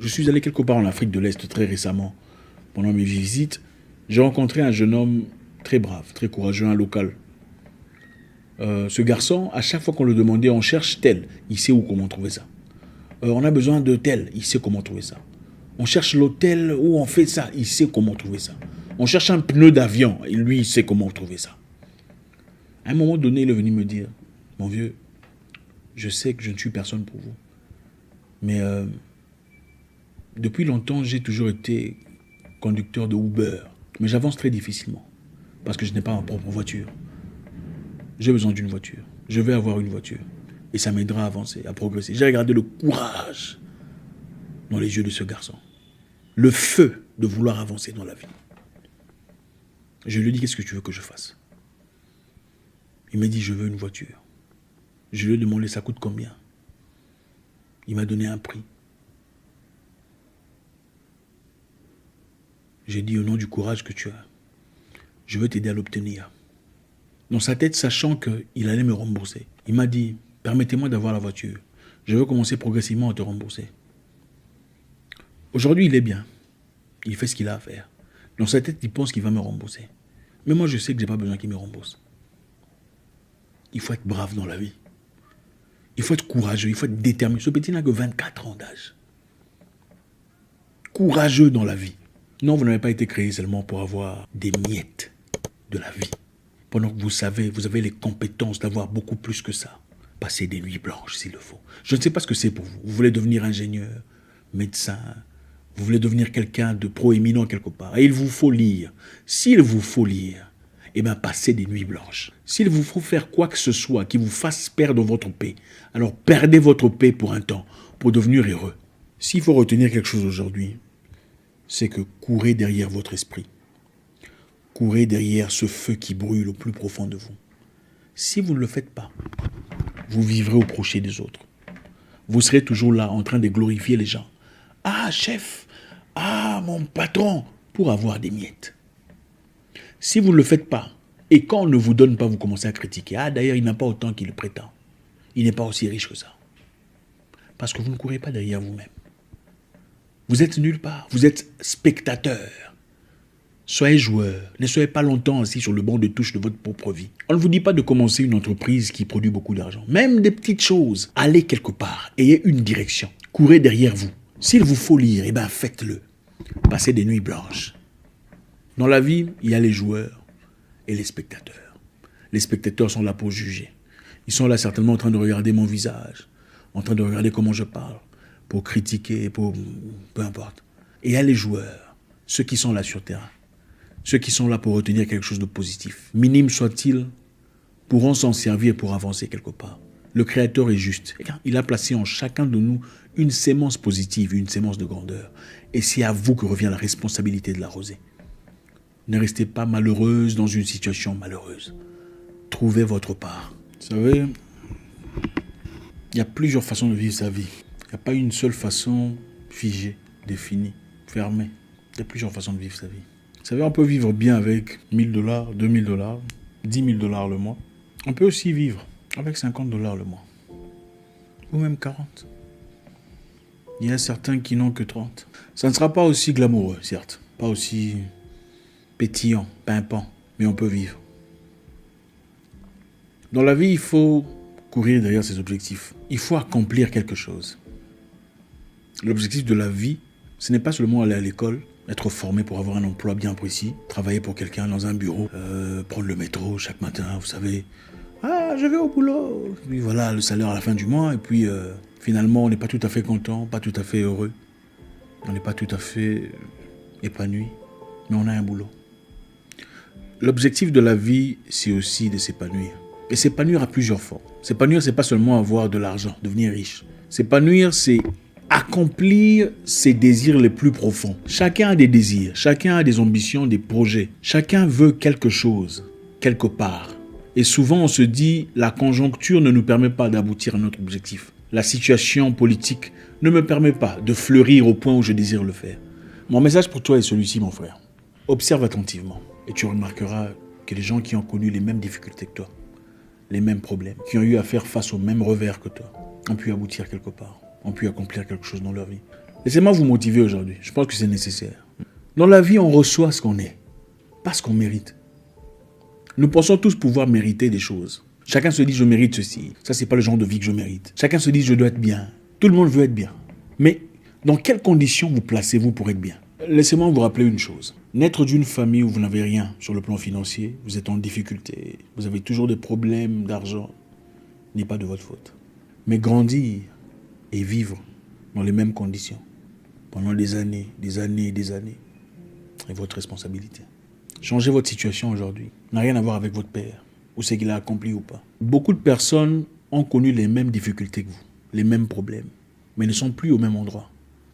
Je suis allé quelque part en Afrique de l'Est très récemment. Pendant mes visites, j'ai rencontré un jeune homme très brave, très courageux, un local. Ce garçon, à chaque fois qu'on le demandait, on cherche tel, il sait où comment trouver ça. On a besoin de tel, il sait comment trouver ça. On cherche l'hôtel où on fait ça, il sait comment trouver ça. On cherche un pneu d'avion, et lui, il sait comment trouver ça. À un moment donné, il est venu me dire, mon vieux, je sais que je ne suis personne pour vous. Mais depuis longtemps, j'ai toujours été conducteur de Uber. Mais j'avance très difficilement. Parce que je n'ai pas ma propre voiture. J'ai besoin d'une voiture. Je vais avoir une voiture. Et ça m'aidera à avancer, à progresser. J'ai regardé le courage dans les yeux de ce garçon. Le feu de vouloir avancer dans la vie. Je lui ai dit, qu'est-ce que tu veux que je fasse? Il m'a dit, je veux une voiture. Je lui ai demandé, ça coûte combien? Il m'a donné un prix. J'ai dit, au nom du courage que tu as, je veux t'aider à l'obtenir. Dans sa tête, sachant qu'il allait me rembourser, il m'a dit, permettez-moi d'avoir la voiture. Je veux commencer progressivement à te rembourser. Aujourd'hui, il est bien. Il fait ce qu'il a à faire. Dans sa tête, il pense qu'il va me rembourser. Mais moi, je sais que je n'ai pas besoin qu'il me rembourse. Il faut être brave dans la vie. Il faut être courageux, il faut être déterminé. Ce petit n'a que 24 ans d'âge. Courageux dans la vie. Non, vous n'avez pas été créé seulement pour avoir des miettes de la vie. Pendant que vous savez, vous avez les compétences d'avoir beaucoup plus que ça. Passer des nuits blanches s'il le faut. Je ne sais pas ce que c'est pour vous. Vous voulez devenir ingénieur, médecin, vous voulez devenir quelqu'un de proéminent quelque part. Et il vous faut lire. S'il vous faut lire, eh bien, passez des nuits blanches. S'il vous faut faire quoi que ce soit qui vous fasse perdre votre paix, alors perdez votre paix pour un temps, pour devenir heureux. S'il faut retenir quelque chose aujourd'hui, c'est que courez derrière votre esprit. Courez derrière ce feu qui brûle au plus profond de vous. Si vous ne le faites pas, vous vivrez au crochet des autres. Vous serez toujours là en train de glorifier les gens. Ah, chef! Ah, mon patron! Pour avoir des miettes. Si vous ne le faites pas, et quand on ne vous donne pas, vous commencez à critiquer. Ah, d'ailleurs, il n'a pas autant qu'il le prétend. Il n'est pas aussi riche que ça. Parce que vous ne courez pas derrière vous-même. Vous êtes nulle part. Vous êtes spectateur. Soyez joueur. Ne soyez pas longtemps assis sur le banc de touche de votre propre vie. On ne vous dit pas de commencer une entreprise qui produit beaucoup d'argent. Même des petites choses. Allez quelque part. Ayez une direction. Courez derrière vous. S'il vous faut lire, eh bien faites-le. Passez des nuits blanches. Dans la vie, il y a les joueurs et les spectateurs. Les spectateurs sont là pour juger. Ils sont là certainement en train de regarder mon visage, en train de regarder comment je parle, pour critiquer, pour peu importe. Et il y a les joueurs, ceux qui sont là sur terrain, ceux qui sont là pour retenir quelque chose de positif. Minime soit-il, pourront s'en servir pour avancer quelque part. Le Créateur est juste. Il a placé en chacun de nous une sémence positive, une sémence de grandeur. Et c'est à vous que revient la responsabilité de l'arroser. Ne restez pas malheureuse dans une situation malheureuse. Trouvez votre part. Vous savez, il y a plusieurs façons de vivre sa vie. Il n'y a pas une seule façon figée, définie, fermée. Il y a plusieurs façons de vivre sa vie. Vous savez, on peut vivre bien avec 1 000 $, 2 000 $, 10 000 $ le mois. On peut aussi vivre avec 50 $ le mois. Ou même 40. Il y a certains qui n'ont que 30. Ça ne sera pas aussi glamoureux, certes. Pas aussi pétillant, pimpant, mais on peut vivre. Dans la vie, il faut courir derrière ses objectifs. Il faut accomplir quelque chose. L'objectif de la vie, ce n'est pas seulement aller à l'école, être formé pour avoir un emploi bien précis, travailler pour quelqu'un dans un bureau, prendre le métro chaque matin, vous savez. Ah, je vais au boulot. Puis voilà, le salaire à la fin du mois, et puis finalement, on n'est pas tout à fait content, pas tout à fait heureux. On n'est pas tout à fait épanoui, mais on a un boulot. L'objectif de la vie, c'est aussi de s'épanouir. Et s'épanouir a plusieurs formes. S'épanouir, c'est pas seulement avoir de l'argent, devenir riche. S'épanouir, c'est accomplir ses désirs les plus profonds. Chacun a des désirs, chacun a des ambitions, des projets. Chacun veut quelque chose, quelque part. Et souvent, on se dit, la conjoncture ne nous permet pas d'aboutir à notre objectif. La situation politique ne me permet pas de fleurir au point où je désire le faire. Mon message pour toi est celui-ci, mon frère. Observe attentivement et tu remarqueras que les gens qui ont connu les mêmes difficultés que toi, les mêmes problèmes, qui ont eu à faire face aux mêmes revers que toi, ont pu aboutir quelque part, ont pu accomplir quelque chose dans leur vie. Laissez-moi vous motiver aujourd'hui. Je pense que c'est nécessaire. Dans la vie, on reçoit ce qu'on est, pas ce qu'on mérite. Nous pensons tous pouvoir mériter des choses. Chacun se dit, je mérite ceci. Ça, c'est pas le genre de vie que je mérite. Chacun se dit, je dois être bien. Tout le monde veut être bien. Mais dans quelles conditions vous placez-vous pour être bien? Laissez-moi vous rappeler une chose. Naître d'une famille où vous n'avez rien sur le plan financier, vous êtes en difficulté, vous avez toujours des problèmes d'argent, n'est pas de votre faute. Mais grandir et vivre dans les mêmes conditions pendant des années est votre responsabilité. Changer votre situation aujourd'hui n'a rien à voir avec votre père, ou ce qu'il a accompli ou pas. Beaucoup de personnes ont connu les mêmes difficultés que vous, les mêmes problèmes, mais ne sont plus au même endroit.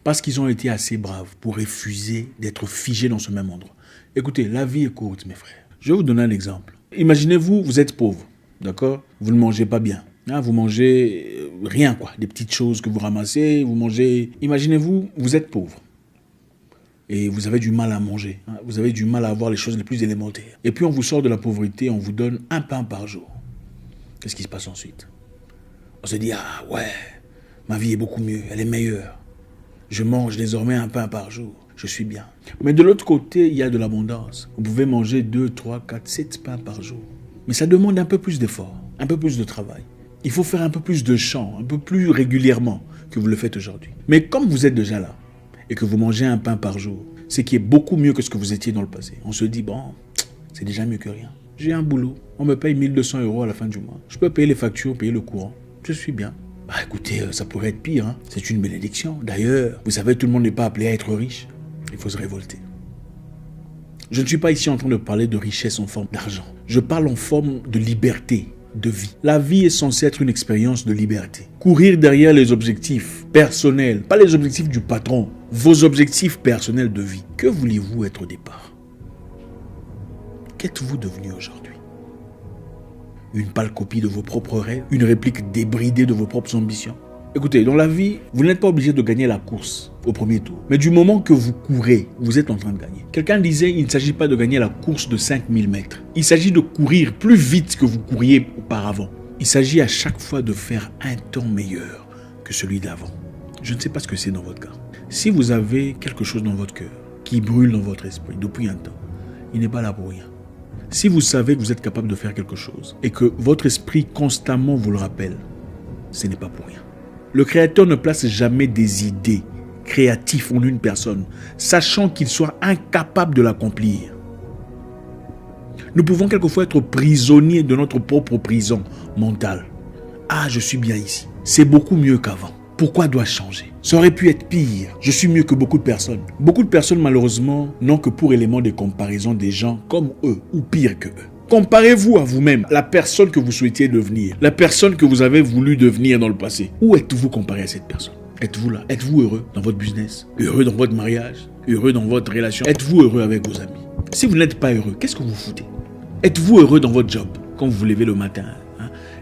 Parce qu'ils ont été assez braves pour refuser d'être figés dans ce même endroit. Écoutez, la vie est courte, mes frères. Je vais vous donner un exemple. Imaginez-vous, vous êtes pauvre, d'accord? Vous ne mangez pas bien. Hein, vous mangez rien, quoi. Des petites choses que vous ramassez, vous mangez... Imaginez-vous, vous êtes pauvre. Et vous avez du mal à manger. Hein, vous avez du mal à avoir les choses les plus élémentaires. Et puis on vous sort de la pauvreté, on vous donne un pain par jour. Qu'est-ce qui se passe ensuite? On se dit, ah ouais, ma vie est beaucoup mieux, elle est meilleure. Je mange désormais un pain par jour. Je suis bien. Mais de l'autre côté, il y a de l'abondance. Vous pouvez manger 2, 3, 4, 7 pains par jour. Mais ça demande un peu plus d'effort, un peu plus de travail. Il faut faire un peu plus de chant, un peu plus régulièrement que vous le faites aujourd'hui. Mais comme vous êtes déjà là et que vous mangez un pain par jour, ce qui est beaucoup mieux que ce que vous étiez dans le passé, on se dit, bon, c'est déjà mieux que rien. J'ai un boulot, on me paye 1 200 € à la fin du mois. Je peux payer les factures, payer le courant. Je suis bien. Bah écoutez, ça pourrait être pire, hein. C'est une bénédiction. D'ailleurs, vous savez, tout le monde n'est pas appelé à être riche. Il faut se révolter. Je ne suis pas ici en train de parler de richesse en forme d'argent. Je parle en forme de liberté, de vie. La vie est censée être une expérience de liberté. Courir derrière les objectifs personnels, pas les objectifs du patron, vos objectifs personnels de vie. Que vouliez-vous être au départ? Qu'êtes-vous devenu aujourd'hui? Une pâle copie de vos propres rêves, une réplique débridée de vos propres ambitions. Écoutez, dans la vie, vous n'êtes pas obligé de gagner la course au premier tour. Mais du moment que vous courez, vous êtes en train de gagner. Quelqu'un disait, il ne s'agit pas de gagner la course de 5000 mètres. Il s'agit de courir plus vite que vous couriez auparavant. Il s'agit à chaque fois de faire un temps meilleur que celui d'avant. Je ne sais pas ce que c'est dans votre cas. Si vous avez quelque chose dans votre cœur qui brûle dans votre esprit depuis un temps, il n'est pas là pour rien. Si vous savez que vous êtes capable de faire quelque chose et que votre esprit constamment vous le rappelle, ce n'est pas pour rien. Le Créateur ne place jamais des idées créatives en une personne, sachant qu'il soit incapable de l'accomplir. Nous pouvons quelquefois être prisonniers de notre propre prison mentale. Ah, je suis bien ici. C'est beaucoup mieux qu'avant. Pourquoi dois-je changer? Ça aurait pu être pire. Je suis mieux que beaucoup de personnes. Beaucoup de personnes, malheureusement, n'ont que pour élément de comparaison des gens comme eux ou pire que eux. Comparez-vous à vous-même, la personne que vous souhaitiez devenir, la personne que vous avez voulu devenir dans le passé. Où êtes-vous comparé à cette personne? Êtes-vous là? Êtes-vous heureux dans votre business? Heureux dans votre mariage? Heureux dans votre relation? Êtes-vous heureux avec vos amis? Si vous n'êtes pas heureux, qu'est-ce que vous foutez? Êtes-vous heureux dans votre job quand vous vous levez le matin?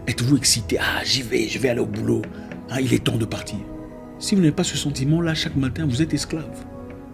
Êtes-vous excité? Ah, je vais aller au boulot. Il est temps de partir. Si vous n'avez pas ce sentiment-là, chaque matin, vous êtes esclave.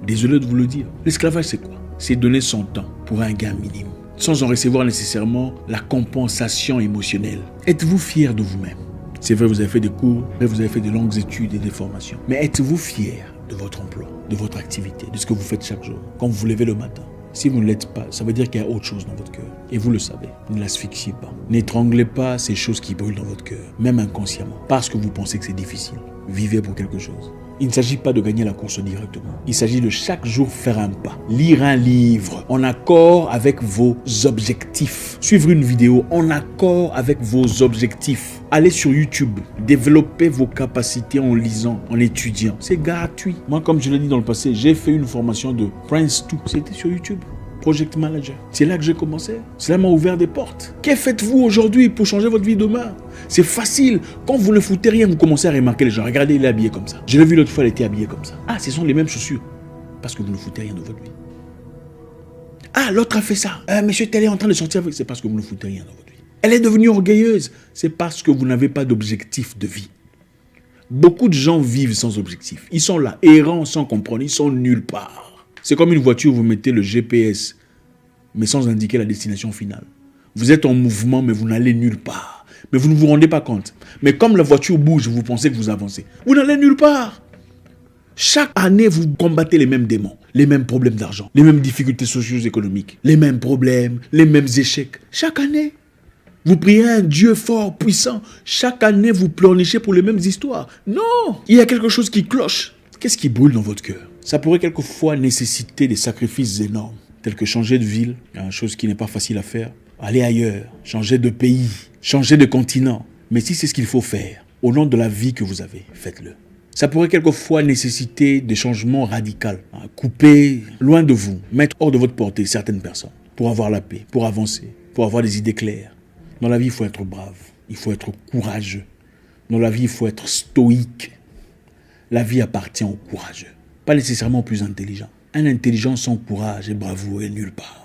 Désolé de vous le dire. L'esclavage, c'est quoi? C'est donner son temps pour un gain minime, sans en recevoir nécessairement la compensation émotionnelle. Êtes-vous fier de vous-même? C'est vrai, vous avez fait des cours, vous avez fait de longues études et des formations. Mais êtes-vous fier de votre emploi, de votre activité, de ce que vous faites chaque jour, quand vous vous levez le matin? Si vous ne l'êtes pas, ça veut dire qu'il y a autre chose dans votre cœur. Et vous le savez. Ne l'asphyxiez pas. N'étranglez pas ces choses qui brûlent dans votre cœur, même inconsciemment, parce que vous pensez que c'est difficile. Vivez pour quelque chose. Il ne s'agit pas de gagner la course directement. Il s'agit de chaque jour faire un pas. Lire un livre en accord avec vos objectifs. Suivre une vidéo en accord avec vos objectifs. Allez sur YouTube. Développez vos capacités en lisant, en étudiant. C'est gratuit. Moi, comme je l'ai dit dans le passé, j'ai fait une formation de Prince2. C'était sur YouTube. Project Manager. C'est là que j'ai commencé. Cela m'a ouvert des portes. Que faites-vous aujourd'hui pour changer votre vie demain? C'est facile. Quand vous ne foutez rien, vous commencez à remarquer les gens. Regardez, il est habillé comme ça. Je l'ai vu l'autre fois, elle était habillée comme ça. Ah, ce sont les mêmes chaussures. Parce que vous ne foutez rien de votre vie. Ah, l'autre a fait ça. Monsieur tel est en train de sortir avec. C'est parce que vous ne foutez rien dans votre vie. Elle est devenue orgueilleuse. C'est parce que vous n'avez pas d'objectif de vie. Beaucoup de gens vivent sans objectif. Ils sont là, errants sans comprendre. Ils sont nulle part. C'est comme une voiture, vous mettez le GPS, mais sans indiquer la destination finale. Vous êtes en mouvement, mais vous n'allez nulle part. Mais vous ne vous rendez pas compte. Mais comme la voiture bouge, vous pensez que vous avancez. Vous n'allez nulle part. Chaque année, vous combattez les mêmes démons, les mêmes problèmes d'argent, les mêmes difficultés socio-économiques, les mêmes problèmes, les mêmes échecs. Chaque année, vous priez à un Dieu fort, puissant. Chaque année, vous pleurnichez pour les mêmes histoires. Non, il y a quelque chose qui cloche. Qu'est-ce qui brûle dans votre cœur? Ça pourrait quelquefois nécessiter des sacrifices énormes, tels que changer de ville, une chose qui n'est pas facile à faire, aller ailleurs, changer de pays, changer de continent. Mais si c'est ce qu'il faut faire, au nom de la vie que vous avez, faites-le. Ça pourrait quelquefois nécessiter des changements radicaux, couper loin de vous, mettre hors de votre portée certaines personnes, pour avoir la paix, pour avancer, pour avoir des idées claires. Dans la vie, il faut être brave, il faut être courageux. Dans la vie, il faut être stoïque. La vie appartient aux courageux, pas nécessairement aux plus intelligents. Un intelligent sans courage et bravoure est nulle part.